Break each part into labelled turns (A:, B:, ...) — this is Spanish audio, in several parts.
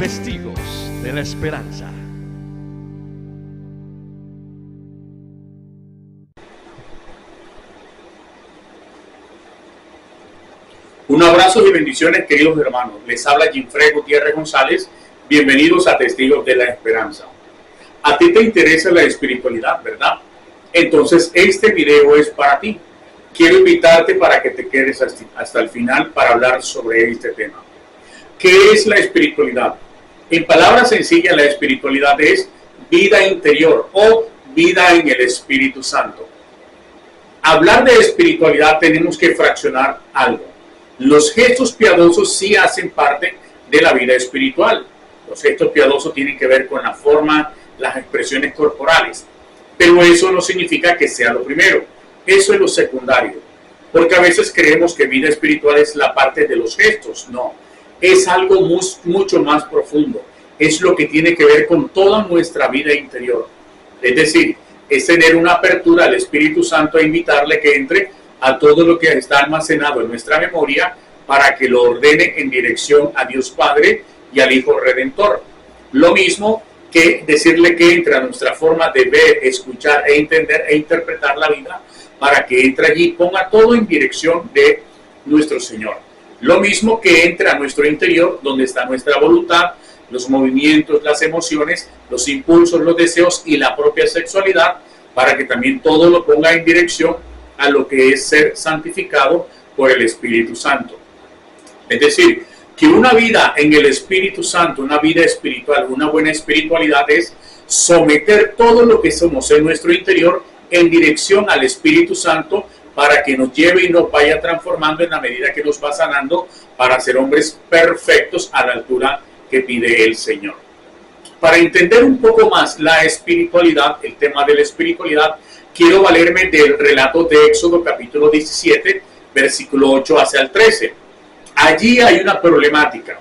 A: Testigos de la Esperanza.
B: Un abrazo y bendiciones, queridos hermanos. Les habla Ginfrey Gutiérrez González. Bienvenidos a Testigos de la Esperanza. A ti te interesa la espiritualidad, ¿verdad? Entonces este video es para ti. Quiero invitarte para que te quedes hasta el final para hablar sobre este tema. ¿Qué es la espiritualidad? En palabras sencillas, la espiritualidad es vida interior o vida en el Espíritu Santo. Hablar de espiritualidad tenemos que fraccionar algo. Los gestos piadosos sí hacen parte de la vida espiritual. Los gestos piadosos tienen que ver con la forma, las expresiones corporales. Pero eso no significa que sea lo primero. Eso es lo secundario. Porque a veces creemos que vida espiritual es la parte de los gestos. No. Es algo mucho más profundo. Es lo que tiene que ver con toda nuestra vida interior. Es decir, es tener una apertura al Espíritu Santo e invitarle que entre a todo lo que está almacenado en nuestra memoria para que lo ordene en dirección a Dios Padre y al Hijo Redentor. Lo mismo que decirle que entre a nuestra forma de ver, escuchar e entender e interpretar la vida para que entre allí y ponga todo en dirección de nuestro Señor. Lo mismo que entre a nuestro interior, donde está nuestra voluntad, los movimientos, las emociones, los impulsos, los deseos y la propia sexualidad, para que también todo lo ponga en dirección a lo que es ser santificado por el Espíritu Santo. Es decir, que una vida en el Espíritu Santo, una vida espiritual, una buena espiritualidad es someter todo lo que somos en nuestro interior en dirección al Espíritu Santo para que nos lleve y nos vaya transformando en la medida que nos va sanando para ser hombres perfectos a la altura que pide el Señor. Para entender un poco más la espiritualidad, el tema de la espiritualidad, quiero valerme del relato de Éxodo capítulo 17, versículo 8 hacia el 13. Allí hay una problemática.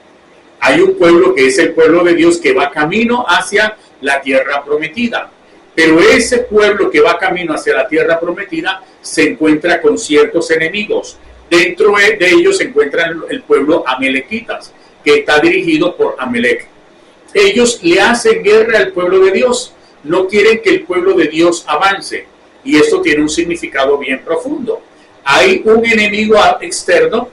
B: Hay un pueblo que es el pueblo de Dios que va camino hacia la tierra prometida. Pero ese pueblo que va camino hacia la tierra prometida se encuentra con ciertos enemigos. Dentro de ellos se encuentra el pueblo amalequitas, que está dirigido por Amalek. Ellos le hacen guerra al pueblo de Dios. No quieren que el pueblo de Dios avance. Y esto tiene un significado bien profundo. Hay un enemigo externo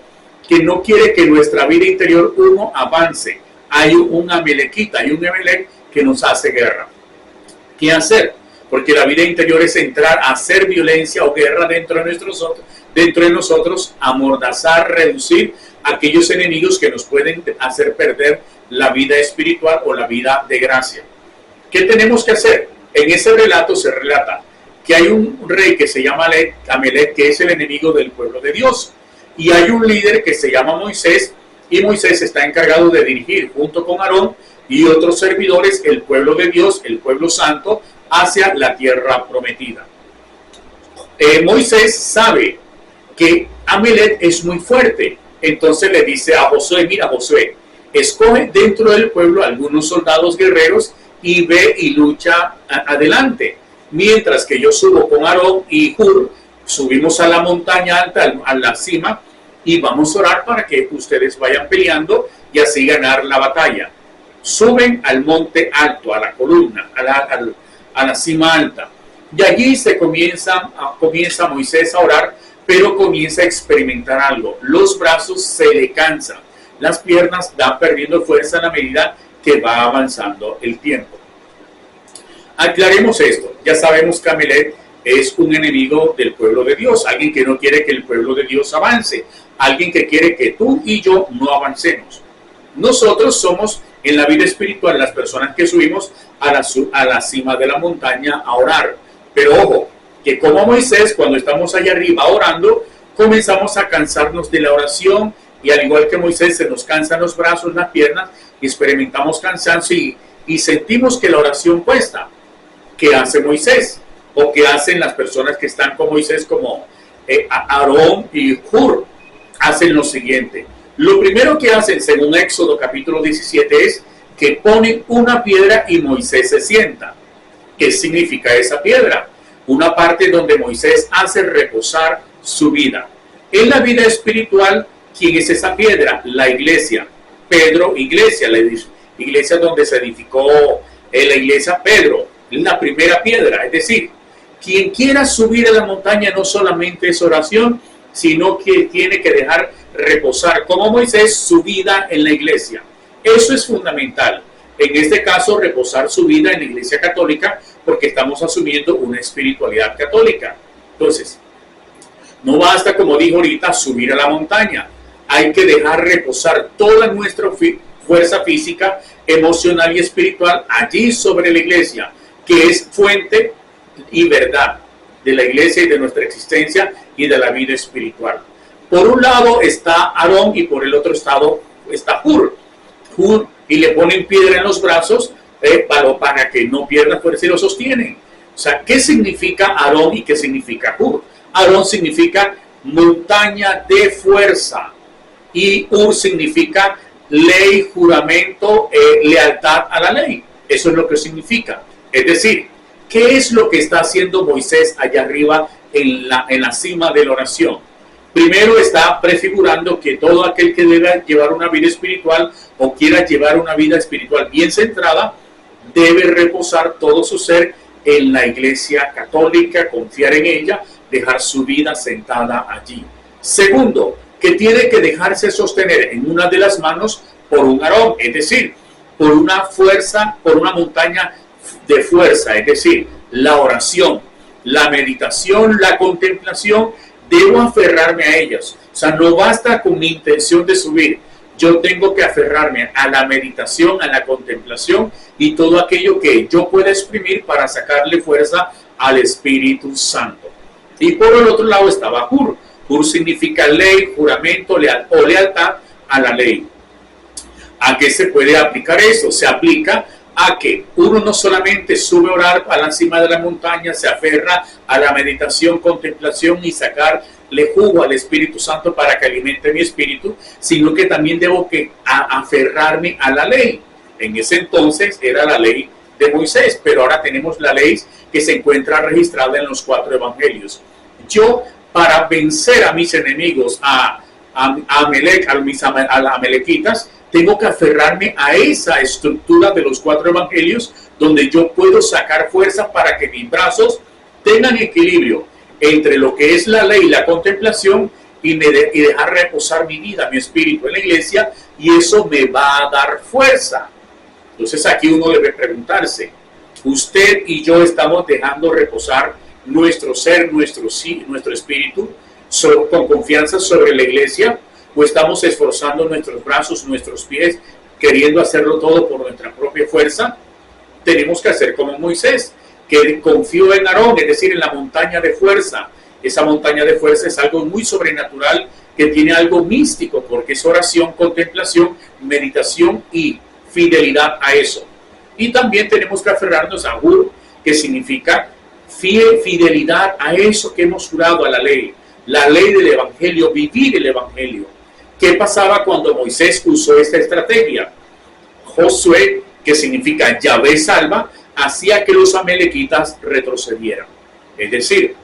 B: que no quiere que nuestra vida interior avance. Hay un amalequita, hay un Amalek que nos hace guerra. ¿Qué hacer? Porque la vida interior es entrar a hacer violencia o guerra dentro de nosotros, amordazar, reducir aquellos enemigos que nos pueden hacer perder la vida espiritual o la vida de gracia. ¿Qué tenemos que hacer? En ese relato se relata que hay un rey que se llama Amalek, que es el enemigo del pueblo de Dios. Y hay un líder que se llama Moisés, y Moisés está encargado de dirigir junto con Aarón y otros servidores el pueblo de Dios, el pueblo santo, hacia la tierra prometida. Moisés sabe que Amalek es muy fuerte, entonces le dice a Josué: mira, Josué, escoge dentro del pueblo algunos soldados guerreros y ve y lucha adelante, mientras que yo subo con Aarón y Hur, subimos a la montaña alta, a la cima, y vamos a orar para que ustedes vayan peleando y así ganar la batalla. Suben al monte alto, a la columna, a la cima alta. Y allí comienza Moisés a orar, pero comienza a experimentar algo. Los brazos se le cansan, las piernas van perdiendo fuerza a la medida que va avanzando el tiempo. Aclaremos esto. Ya sabemos que Amalek es un enemigo del pueblo de Dios, alguien que no quiere que el pueblo de Dios avance, alguien que quiere que tú y yo no avancemos. Nosotros somos en la vida espiritual las personas que subimos a la cima de la montaña a orar. Pero ojo, que como Moisés, cuando estamos allá arriba orando, comenzamos a cansarnos de la oración, y al igual que Moisés se nos cansan los brazos, las piernas, y experimentamos cansancio y sentimos que la oración cuesta. ¿Qué hace Moisés? ¿O qué hacen las personas que están con Moisés como Aarón y Hur? Hacen lo siguiente. Lo primero que hacen, según Éxodo capítulo 17, es que ponen una piedra y Moisés se sienta. ¿Qué significa esa piedra? Una parte donde Moisés hace reposar su vida. En la vida espiritual, ¿quién es esa piedra? La iglesia. Pedro, iglesia, iglesias donde se edificó la iglesia Pedro, la primera piedra. Es decir, quien quiera subir a la montaña no solamente es oración, sino que tiene que dejar reposar, como Moisés, su vida en la iglesia. Eso es fundamental. En este caso, reposar su vida en la iglesia católica, porque estamos asumiendo una espiritualidad católica. Entonces, no basta, como dijo ahorita, subir a la montaña. Hay que dejar reposar toda nuestra fuerza física, emocional y espiritual allí sobre la iglesia, que es fuente y verdad de la iglesia y de nuestra existencia y de la vida espiritual. Por un lado está Aarón y por el otro lado está Hur, y le ponen piedra en los brazos para que no pierda fuerza y lo sostienen. O sea, ¿qué significa Aarón y qué significa Hur? Aarón significa montaña de fuerza y Hur significa ley, juramento, lealtad a la ley. Eso es lo que significa. Es decir, ¿qué es lo que está haciendo Moisés allá arriba en la cima de la oración? Primero está prefigurando que todo aquel que deba llevar una vida espiritual o quiera llevar una vida espiritual bien centrada, debe reposar todo su ser en la iglesia católica, confiar en ella, dejar su vida sentada allí. Segundo, que tiene que dejarse sostener en una de las manos por un Aarón, es decir, por una fuerza, por una montaña de fuerza, es decir, la oración, la meditación, la contemplación. Debo aferrarme a ellas. O sea, no basta con mi intención de subir. Yo tengo que aferrarme a la meditación, a la contemplación y todo aquello que yo pueda exprimir para sacarle fuerza al Espíritu Santo. Y por el otro lado estaba Hur. Hur significa ley, juramento o lealtad a la ley. ¿A qué se puede aplicar eso? Se aplica a que uno no solamente sube a orar a la cima de la montaña, se aferra a la meditación, contemplación y sacarle jugo al Espíritu Santo para que alimente mi espíritu, sino que también debo aferrarme a la ley. En ese entonces era la ley de Moisés, pero ahora tenemos la ley que se encuentra registrada en los 4 evangelios. Yo, para vencer a mis enemigos, a las amalequitas, tengo que aferrarme a esa estructura de los 4 evangelios, donde yo puedo sacar fuerza para que mis brazos tengan equilibrio entre lo que es la ley y la contemplación y dejar reposar mi vida, mi espíritu en la iglesia, y eso me va a dar fuerza. Entonces aquí uno debe preguntarse, ¿usted y yo estamos dejando reposar nuestro ser, nuestro espíritu con confianza sobre la iglesia? ¿O estamos esforzando nuestros brazos, nuestros pies, queriendo hacerlo todo por nuestra propia fuerza? Tenemos que hacer como Moisés, que confió en Aarón, es decir, en la montaña de fuerza. Esa montaña de fuerza es algo muy sobrenatural, que tiene algo místico, porque es oración, contemplación, meditación y fidelidad a eso. Y también tenemos que aferrarnos a Hur, que significa fidelidad a eso que hemos jurado, a la ley del evangelio, vivir el evangelio. ¿Qué pasaba cuando Moisés usó esta estrategia? Josué, que significa Yahvé salva, hacía que los amalequitas retrocedieran. Es decir,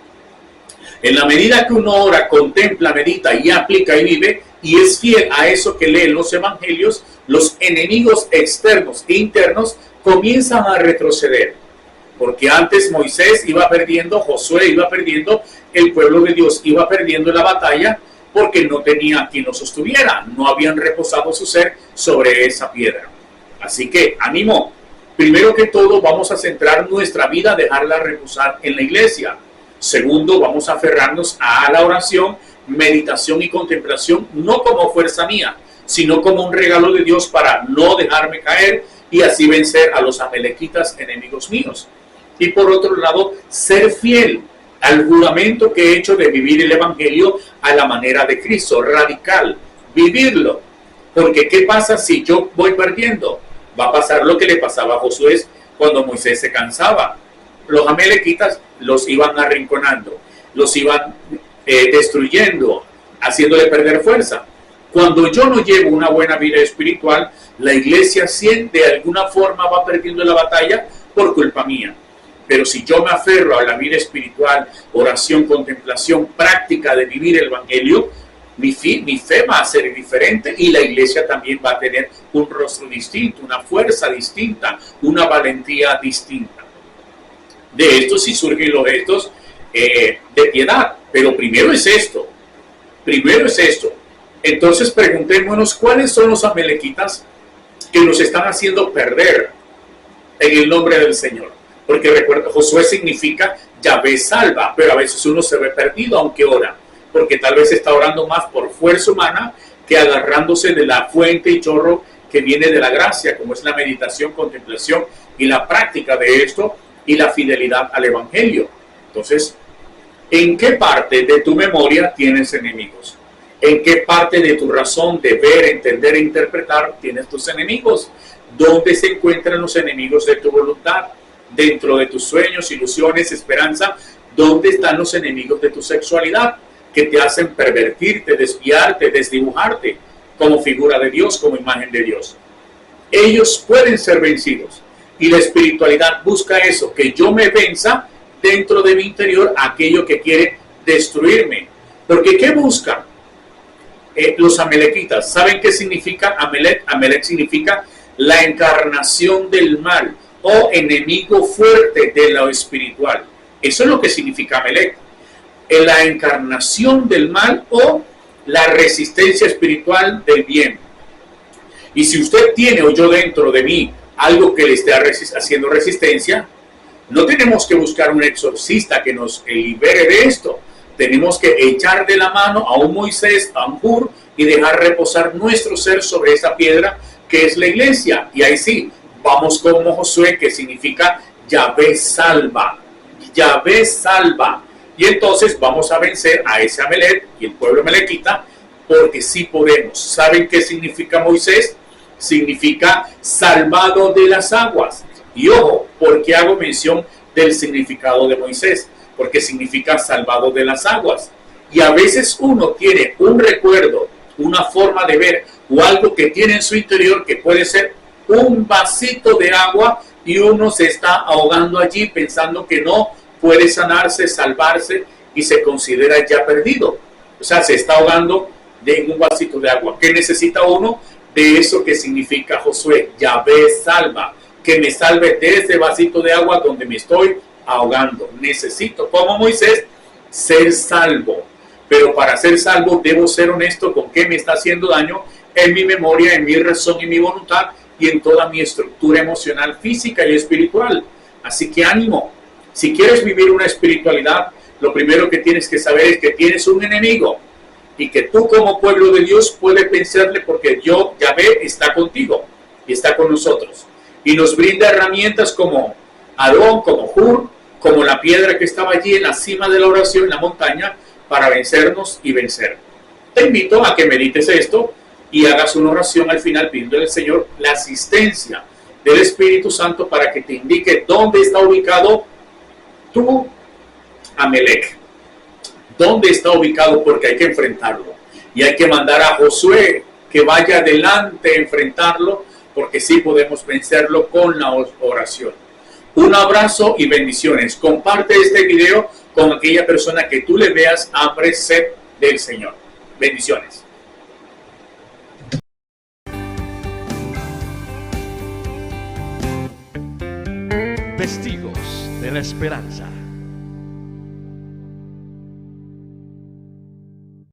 B: en la medida que uno ora, contempla, medita y aplica y vive, y es fiel a eso que lee los evangelios, los enemigos externos e internos comienzan a retroceder. Porque antes Moisés iba perdiendo, Josué iba perdiendo, el pueblo de Dios iba perdiendo la batalla, porque no tenía quien lo sostuviera, no habían reposado su ser sobre esa piedra. Así que ánimo, primero que todo vamos a centrar nuestra vida, dejarla reposar en la iglesia. Segundo, vamos a aferrarnos a la oración, meditación y contemplación, no como fuerza mía, sino como un regalo de Dios para no dejarme caer y así vencer a los amalequitas, enemigos míos. Y por otro lado, ser fiel al juramento que he hecho de vivir el evangelio a la manera de Cristo, radical, vivirlo. Porque ¿qué pasa si yo voy perdiendo? Va a pasar lo que le pasaba a Josué cuando Moisés se cansaba. Los amalequitas los iban arrinconando, los iban destruyendo, haciéndole perder fuerza. Cuando yo no llevo una buena vida espiritual, la iglesia de alguna forma va perdiendo la batalla por culpa mía. Pero si yo me aferro a la vida espiritual, oración, contemplación, práctica de vivir el evangelio, mi fe va a ser diferente y la iglesia también va a tener un rostro distinto, una fuerza distinta, una valentía distinta. De esto sí surgen los gestos de piedad, pero primero es esto. Entonces preguntémonos cuáles son los amalequitas que nos están haciendo perder en el nombre del Señor. Porque recuerda, Josué significa Yahvé salva, pero a veces uno se ve perdido aunque ora, porque tal vez está orando más por fuerza humana que agarrándose de la fuente y chorro que viene de la gracia, como es la meditación, contemplación y la práctica de esto y la fidelidad al Evangelio. Entonces, ¿en qué parte de tu memoria tienes enemigos? ¿En qué parte de tu razón de ver, entender e interpretar tienes tus enemigos? ¿Dónde se encuentran los enemigos de tu voluntad? Dentro de tus sueños, ilusiones, esperanza. ¿Dónde están los enemigos de tu sexualidad? Que te hacen pervertirte, desviarte, desdibujarte como figura de Dios, como imagen de Dios. Ellos pueden ser vencidos. Y la espiritualidad busca eso, que yo me venza dentro de mi interior aquello que quiere destruirme. Porque ¿qué buscan los amalequitas? ¿Saben qué significa Amalek? Amalek significa la encarnación del mal o enemigo fuerte de lo espiritual. Eso es lo que significa Amalek. La encarnación del mal o la resistencia espiritual del bien. Y si usted tiene o yo dentro de mí algo que le esté haciendo resistencia, no tenemos que buscar un exorcista que nos libere de esto. Tenemos que echar de la mano a un Moisés, a un Hur, y dejar reposar nuestro ser sobre esa piedra que es la iglesia. Y ahí sí, vamos como Josué, que significa Yahvé salva. Yahvé salva. Y entonces vamos a vencer a ese Amalek y el pueblo amalequita, porque sí podemos. ¿Saben qué significa Moisés? Significa salvado de las aguas. Y ojo, ¿por qué hago mención del significado de Moisés? Porque significa salvado de las aguas. Y a veces uno tiene un recuerdo, una forma de ver o algo que tiene en su interior que puede ser un vasito de agua y uno se está ahogando allí pensando que no puede sanarse, salvarse y se considera ya perdido. O sea, se está ahogando en un vasito de agua. ¿Qué necesita uno? De eso que significa Josué, Yahvé salva, que me salve de ese vasito de agua donde me estoy ahogando. Necesito, como Moisés, ser salvo. Pero para ser salvo debo ser honesto con qué me está haciendo daño en mi memoria, en mi razón y mi voluntad y en toda mi estructura emocional, física y espiritual. Así que ánimo. Si quieres vivir una espiritualidad, lo primero que tienes que saber es que tienes un enemigo y que tú como pueblo de Dios puedes vencerle porque Dios, Yahvé, está contigo y está con nosotros. Y nos brinda herramientas como Aarón, como Hur, como la piedra que estaba allí en la cima de la oración, en la montaña, para vencernos y vencer. Te invito a que medites esto y hagas una oración al final pidiendo al Señor la asistencia del Espíritu Santo para que te indique dónde está ubicado tu Amalek. ¿Dónde está ubicado? Porque hay que enfrentarlo. Y hay que mandar a Josué que vaya adelante a enfrentarlo, porque sí podemos vencerlo con la oración. Un abrazo y bendiciones. Comparte este video con aquella persona que tú le veas hambre, sed del Señor. Bendiciones.
A: Testigos de la Esperanza.